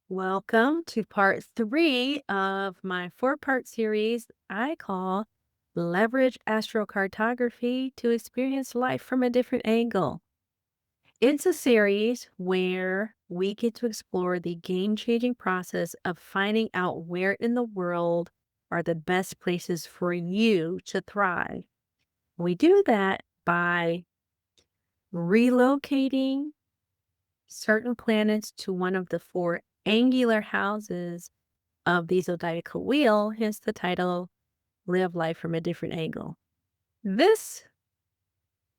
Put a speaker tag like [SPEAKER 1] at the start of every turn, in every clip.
[SPEAKER 1] Welcome to part three of my four-part series I call Leverage Astrocartography to Experience Life from a Different Angle. It's a series where we get to explore the game-changing process of finding out where in the world are the best places for you to thrive. We do that by relocating certain planets to one of the four angular houses of the zodiacal wheel, hence the title, Live Life from a Different Angle. This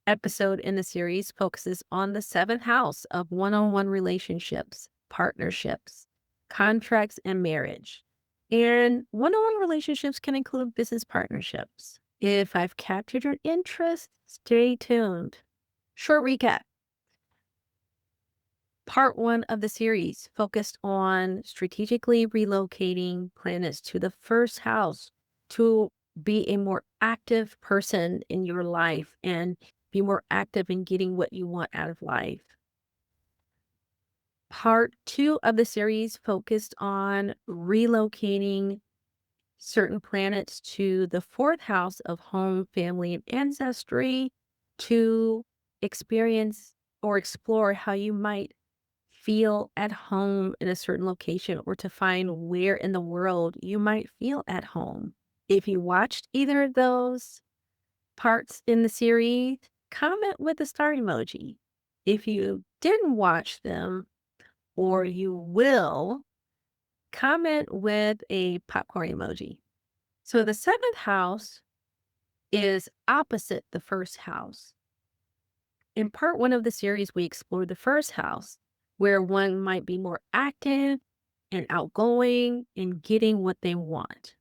[SPEAKER 1] episode in the series focuses on the seventh house of one-on-one relationships, partnerships, contracts, and marriage. And one-on-one relationships can include business partnerships. If I've captured your interest, stay tuned. Short recap. Part one of the series focused on strategically relocating planets to the first house to be a more active person in your life and be more active in getting what you want out of life. Part two of the series focused on relocating certain planets to the fourth house of home, family, and ancestry to experience or explore how you might feel at home in a certain location or to find where in the world you might feel at home. If you watched either of those parts in the series, comment with the star emoji. If you didn't watch them or you will, comment with a popcorn emoji. So the seventh house is opposite the first house. In part one of the series, we explored the first house, where one might be more active and outgoing and getting what they want,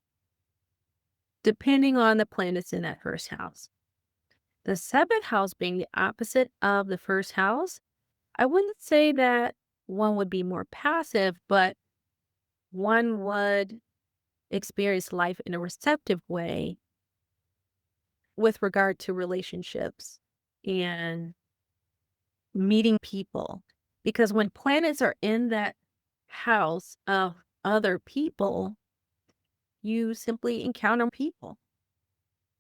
[SPEAKER 1] depending on the planets in that first house. The seventh house being the opposite of the first house, I wouldn't say that one would be more passive, but one would experience life in a receptive way with regard to relationships and meeting people. Because when planets are in that house of other people, you simply encounter people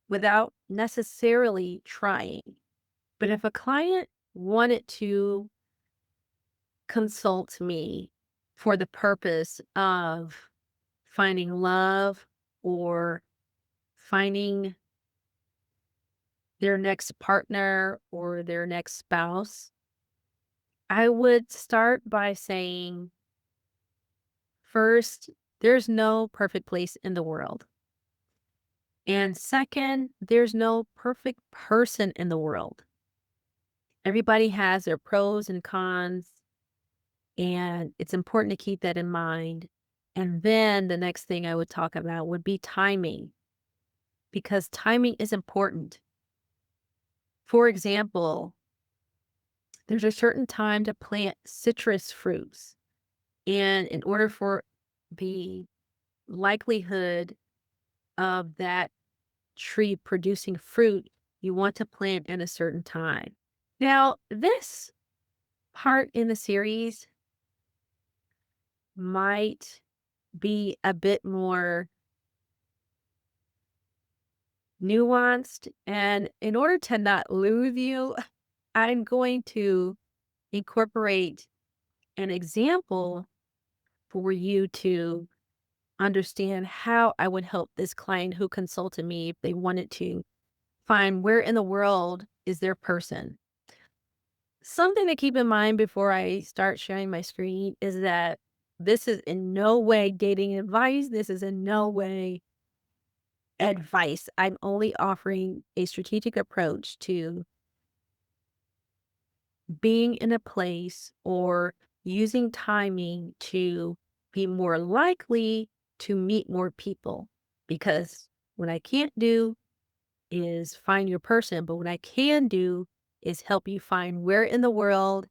[SPEAKER 1] without necessarily trying. But if a client wanted to consult me for the purpose of finding love or finding their next partner or their next spouse, I would start by saying, first, there's no perfect place in the world. And second, there's no perfect person in the world. Everybody has their pros and cons, and it's important to keep that in mind. And then the next thing I would talk about would be timing, because timing is important. For example, there's a certain time to plant citrus fruits. And in order for the likelihood of that tree producing fruit, you want to plant at a certain time. Now, this part in the series might be a bit more nuanced. And in order to not lose you, I'm going to incorporate an example for you to understand how I would help this client who consulted me if they wanted to find where in the world is their person. Something to keep in mind before I start sharing my screen is that this is in no way dating advice. This is in no way advice. I'm only offering a strategic approach to being in a place or using timing to be more likely to meet more people. Because what I can't do is find your person, but what I can do is help you find where in the world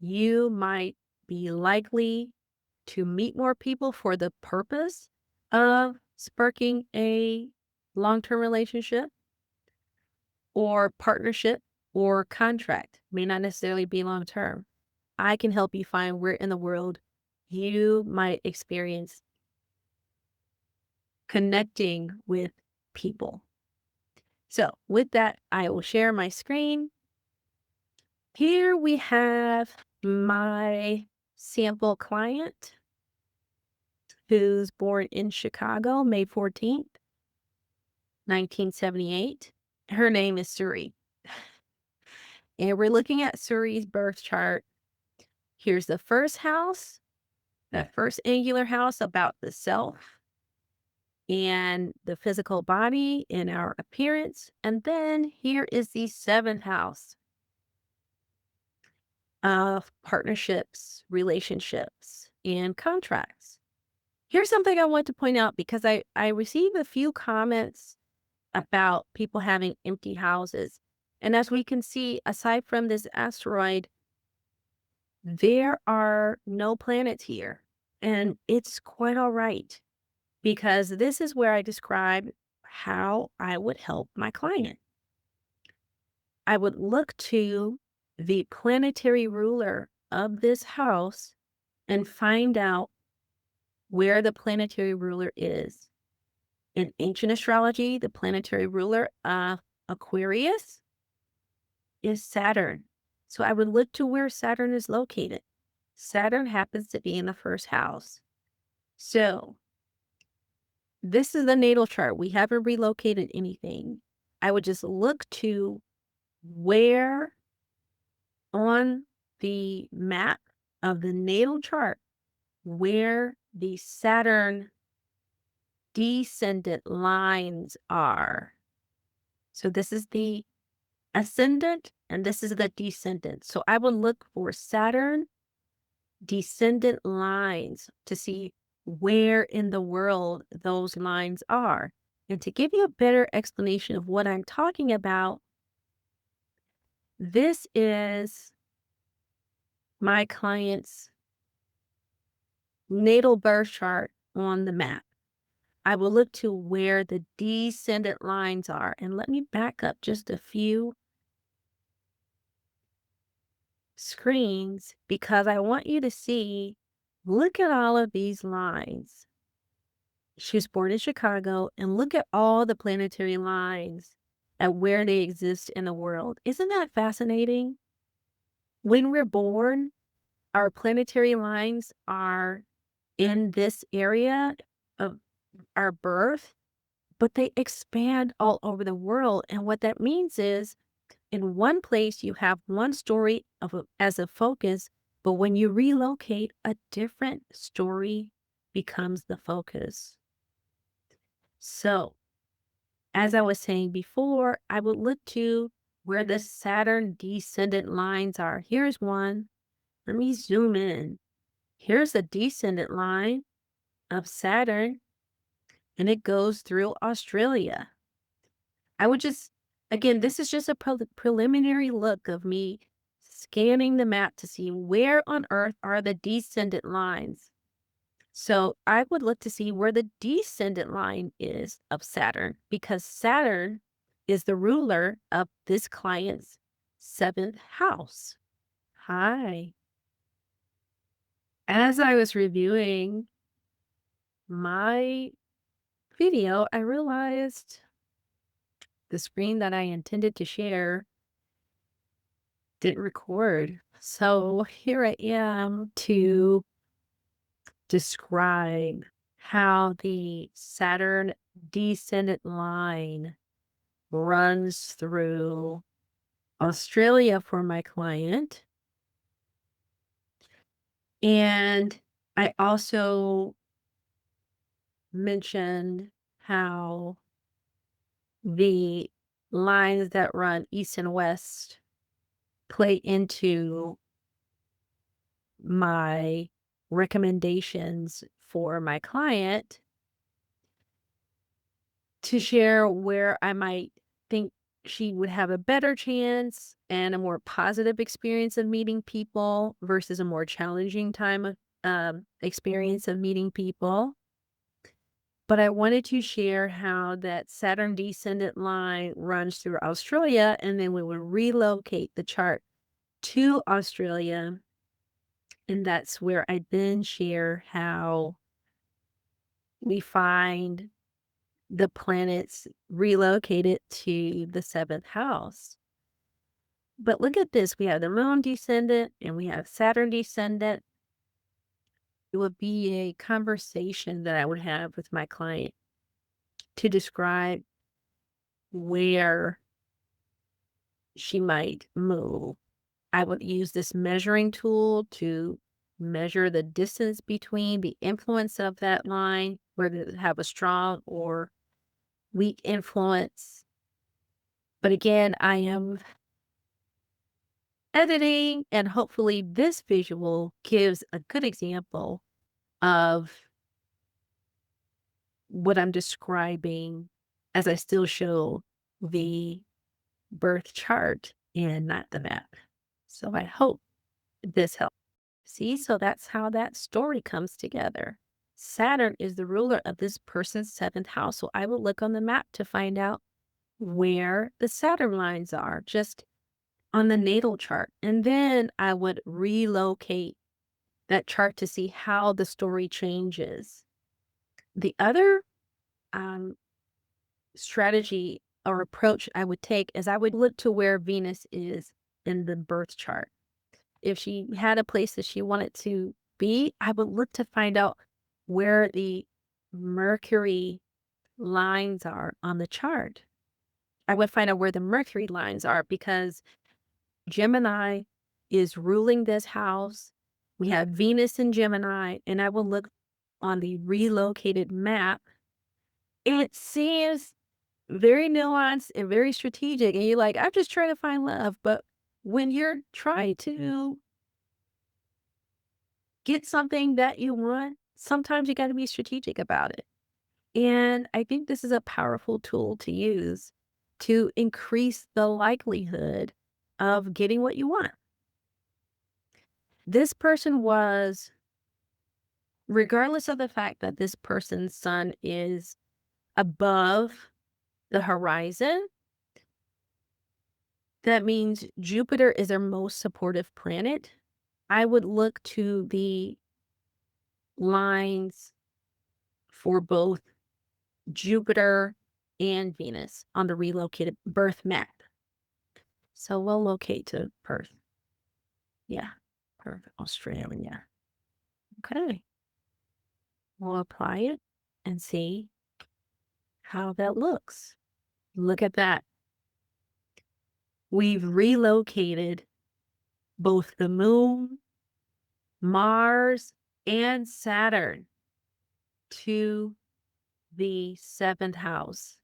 [SPEAKER 1] you might be likely to meet more people for the purpose of sparking a long-term relationship or partnership or contract. May not necessarily be long-term. I can help you find where in the world you might experience connecting with people. So with that, I will share my screen. Here we have my sample client who's born in Chicago, May 14th, 1978. Her name is Suri. And we're looking at Suri's birth chart. Here's the first house, the first angular house about the self and the physical body and our appearance. And then here is the seventh house of partnerships, relationships, and contracts. Here's something I want to point out because I received a few comments about people having empty houses. And as we can see, aside from this asteroid, there are no planets here. And it's quite all right because this is where I describe how I would help my client. I would look to the planetary ruler of this house and find out where the planetary ruler is. In ancient astrology, the planetary ruler of Aquarius is Saturn. So I would look to where Saturn is located. Saturn happens to be in the first house. So this is the natal chart. We haven't relocated anything. I would just look to where on the map of the natal chart, where the Saturn descendant lines are. So this is the ascendant and this is the descendant. So I would look for Saturn descendant lines to see where in the world those lines are. And to give you a better explanation of what I'm talking about, this is my client's natal birth chart on the map. I will look to where the descendant lines are. And let me back up just a few screens because I want you to see, look at all of these lines. She was born in Chicago, and look at all the planetary lines and where they exist in the world. Isn't that fascinating? When we're born, our planetary lines are in this area of our birth, but they expand all over the world. And what that means is in one place, you have one story as a focus, but when you relocate, a different story becomes the focus. So, as I was saying before, I would look to where the Saturn descendant lines are. Here's one. Let me zoom in. Here's a descendant line of Saturn, and it goes through Australia. I would just, again, this is just a preliminary look of me scanning the map to see where on Earth are the descendant lines. So I would look to see where the descendant line is of Saturn because Saturn is the ruler of this client's seventh house. Hi. As I was reviewing my video, I realized the screen that I intended to share didn't record. So here I am to describe how the Saturn descendant line runs through Australia for my client. And I also mentioned how the lines that run east and west play into my recommendations for my client to share where I might think she would have a better chance and a more positive experience of meeting people versus a more challenging time of experience of meeting people. But I wanted to share how that Saturn descendant line runs through Australia, and then we would relocate the chart to Australia And that's where I then share how we find the planets relocated to the seventh house. But look at this. We have the moon descendant and we have Saturn descendant. It would be a conversation that I would have with my client to describe where she might move. I would use this measuring tool to measure the distance between the influence of that line, whether it have a strong or weak influence. But again, I am editing, and hopefully this visual gives a good example of what I'm describing as I still show the birth chart and not the map. So I hope this helps. See, so that's how that story comes together. Saturn is the ruler of this person's seventh house. So I will look on the map to find out where the Saturn lines are, just on the natal chart. And then I would relocate that chart to see how the story changes. The other um, strategy or approach I would take is I would look to where Venus is in the birth chart. If she had a place that she wanted to be, I would look to find out where the Mercury lines are on the chart. I would find out where the Mercury lines are because Gemini is ruling this house. We have Venus in Gemini, and I will look on the relocated map. It seems very nuanced and very strategic. And you're like, I'm just trying to find love. But when you're trying to get something that you want, sometimes you got to be strategic about it. And I think this is a powerful tool to use to increase the likelihood of getting what you want. This person was, regardless of the fact that this person's sun is above the horizon, that means Jupiter is their most supportive planet. I would look to the lines for both Jupiter and Venus on the relocated birth map. So we'll locate to Perth. Yeah, Perth, Australia. Okay. We'll apply it and see how that looks. Look at that. We've relocated both the moon, Mars, and Saturn to the seventh house.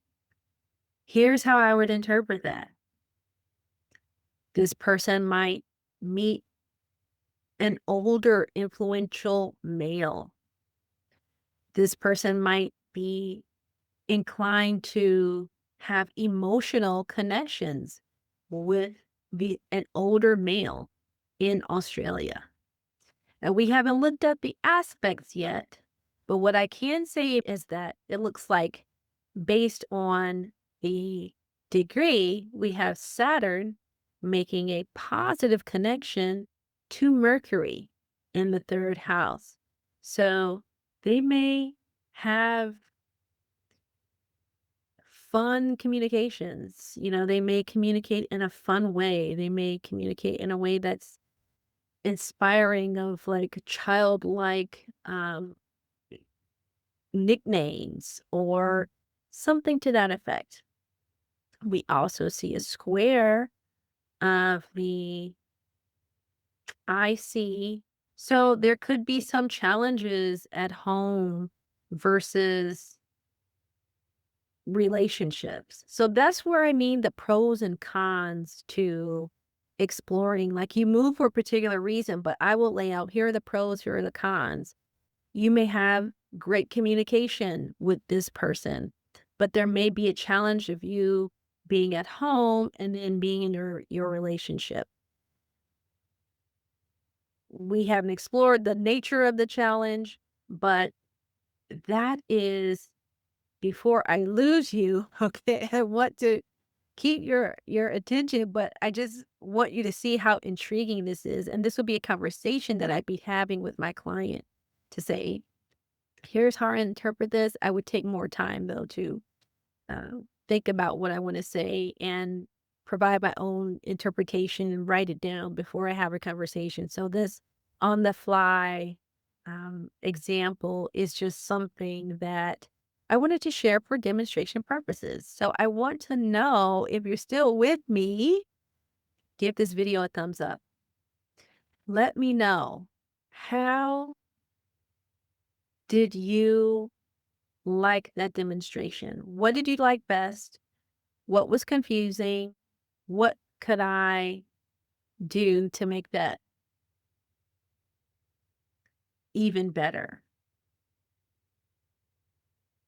[SPEAKER 1] Here's how I would interpret that. This person might meet an older, influential male. This person might be inclined to have emotional connections with an older male in Australia. And we haven't looked at the aspects yet, but what I can say is that it looks like based on the degree, we have Saturn making a positive connection to Mercury in the third house. So they may have fun communications. They may communicate in a fun way. They may communicate in a way that's inspiring, of like childlike nicknames or something to that effect. We also see a square of the IC. So there could be some challenges at home versus relationships. So that's where I mean the pros and cons to exploring. Like, you move for a particular reason, but I will lay out, here are the pros, here are the cons. You may have great communication with this person, but there may be a challenge of you being at home and then being in your relationship. We haven't explored the nature of the challenge, but that is, before I lose you, okay, I want to keep your attention, but I just want you to see how intriguing this is. And this would be a conversation that I'd be having with my client to say, here's how I interpret this. I would take more time though to think about what I want to say and provide my own interpretation and write it down before I have a conversation. So this on the fly example is just something that I wanted to share for demonstration purposes. So I want to know if you're still with me, give this video a thumbs up. Let me know, how did you like that demonstration? What did you like best? What was confusing? What could I do to make that even better?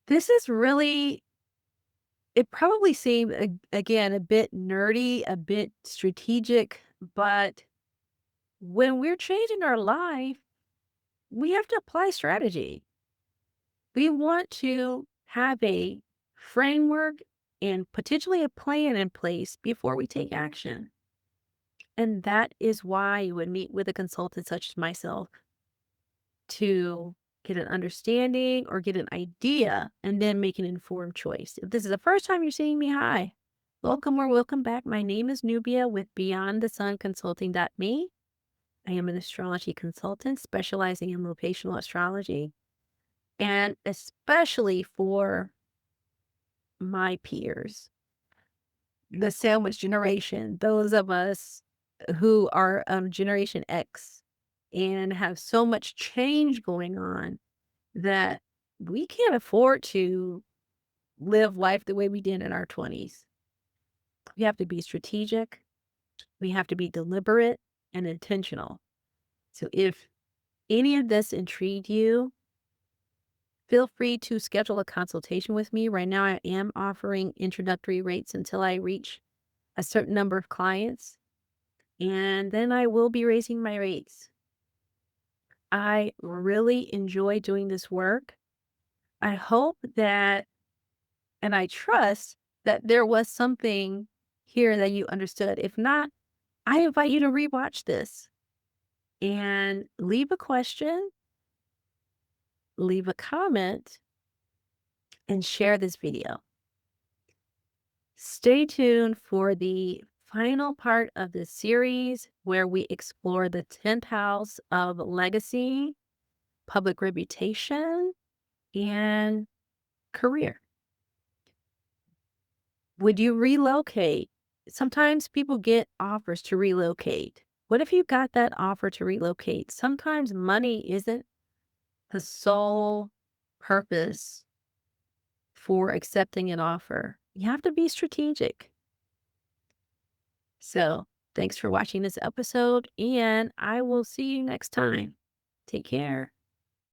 [SPEAKER 1] This is really, it probably seemed, again, a bit nerdy, a bit strategic, but when we're changing our life, we have to apply strategy. We want to have a framework and potentially a plan in place before we take action. And that is why you would meet with a consultant such as myself to get an understanding or get an idea and then make an informed choice. If this is the first time you're seeing me, hi. Welcome or welcome back. My name is Nubia with Beyond the Sun Consulting.me. I am an astrology consultant specializing in locational astrology, and especially for my peers, the sandwich generation, those of us who are Generation X and have so much change going on that we can't afford to live life the way we did in our 20s. We have to be strategic, we have to be deliberate and intentional. So if any of this intrigued you, feel free to schedule a consultation with me. Right now, I am offering introductory rates until I reach a certain number of clients, and then I will be raising my rates. I really enjoy doing this work. I hope that, and I trust that there was something here that you understood. If not, I invite you to rewatch this and leave a question, leave a comment, and share this video. Stay tuned for the final part of this series where we explore the 10th house of legacy, public reputation, and career. Would you relocate? Sometimes people get offers to relocate. What if you got that offer to relocate? Sometimes money isn't the sole purpose for accepting an offer. You have to be strategic. So, thanks for watching this episode, and I will see you next time. Take care.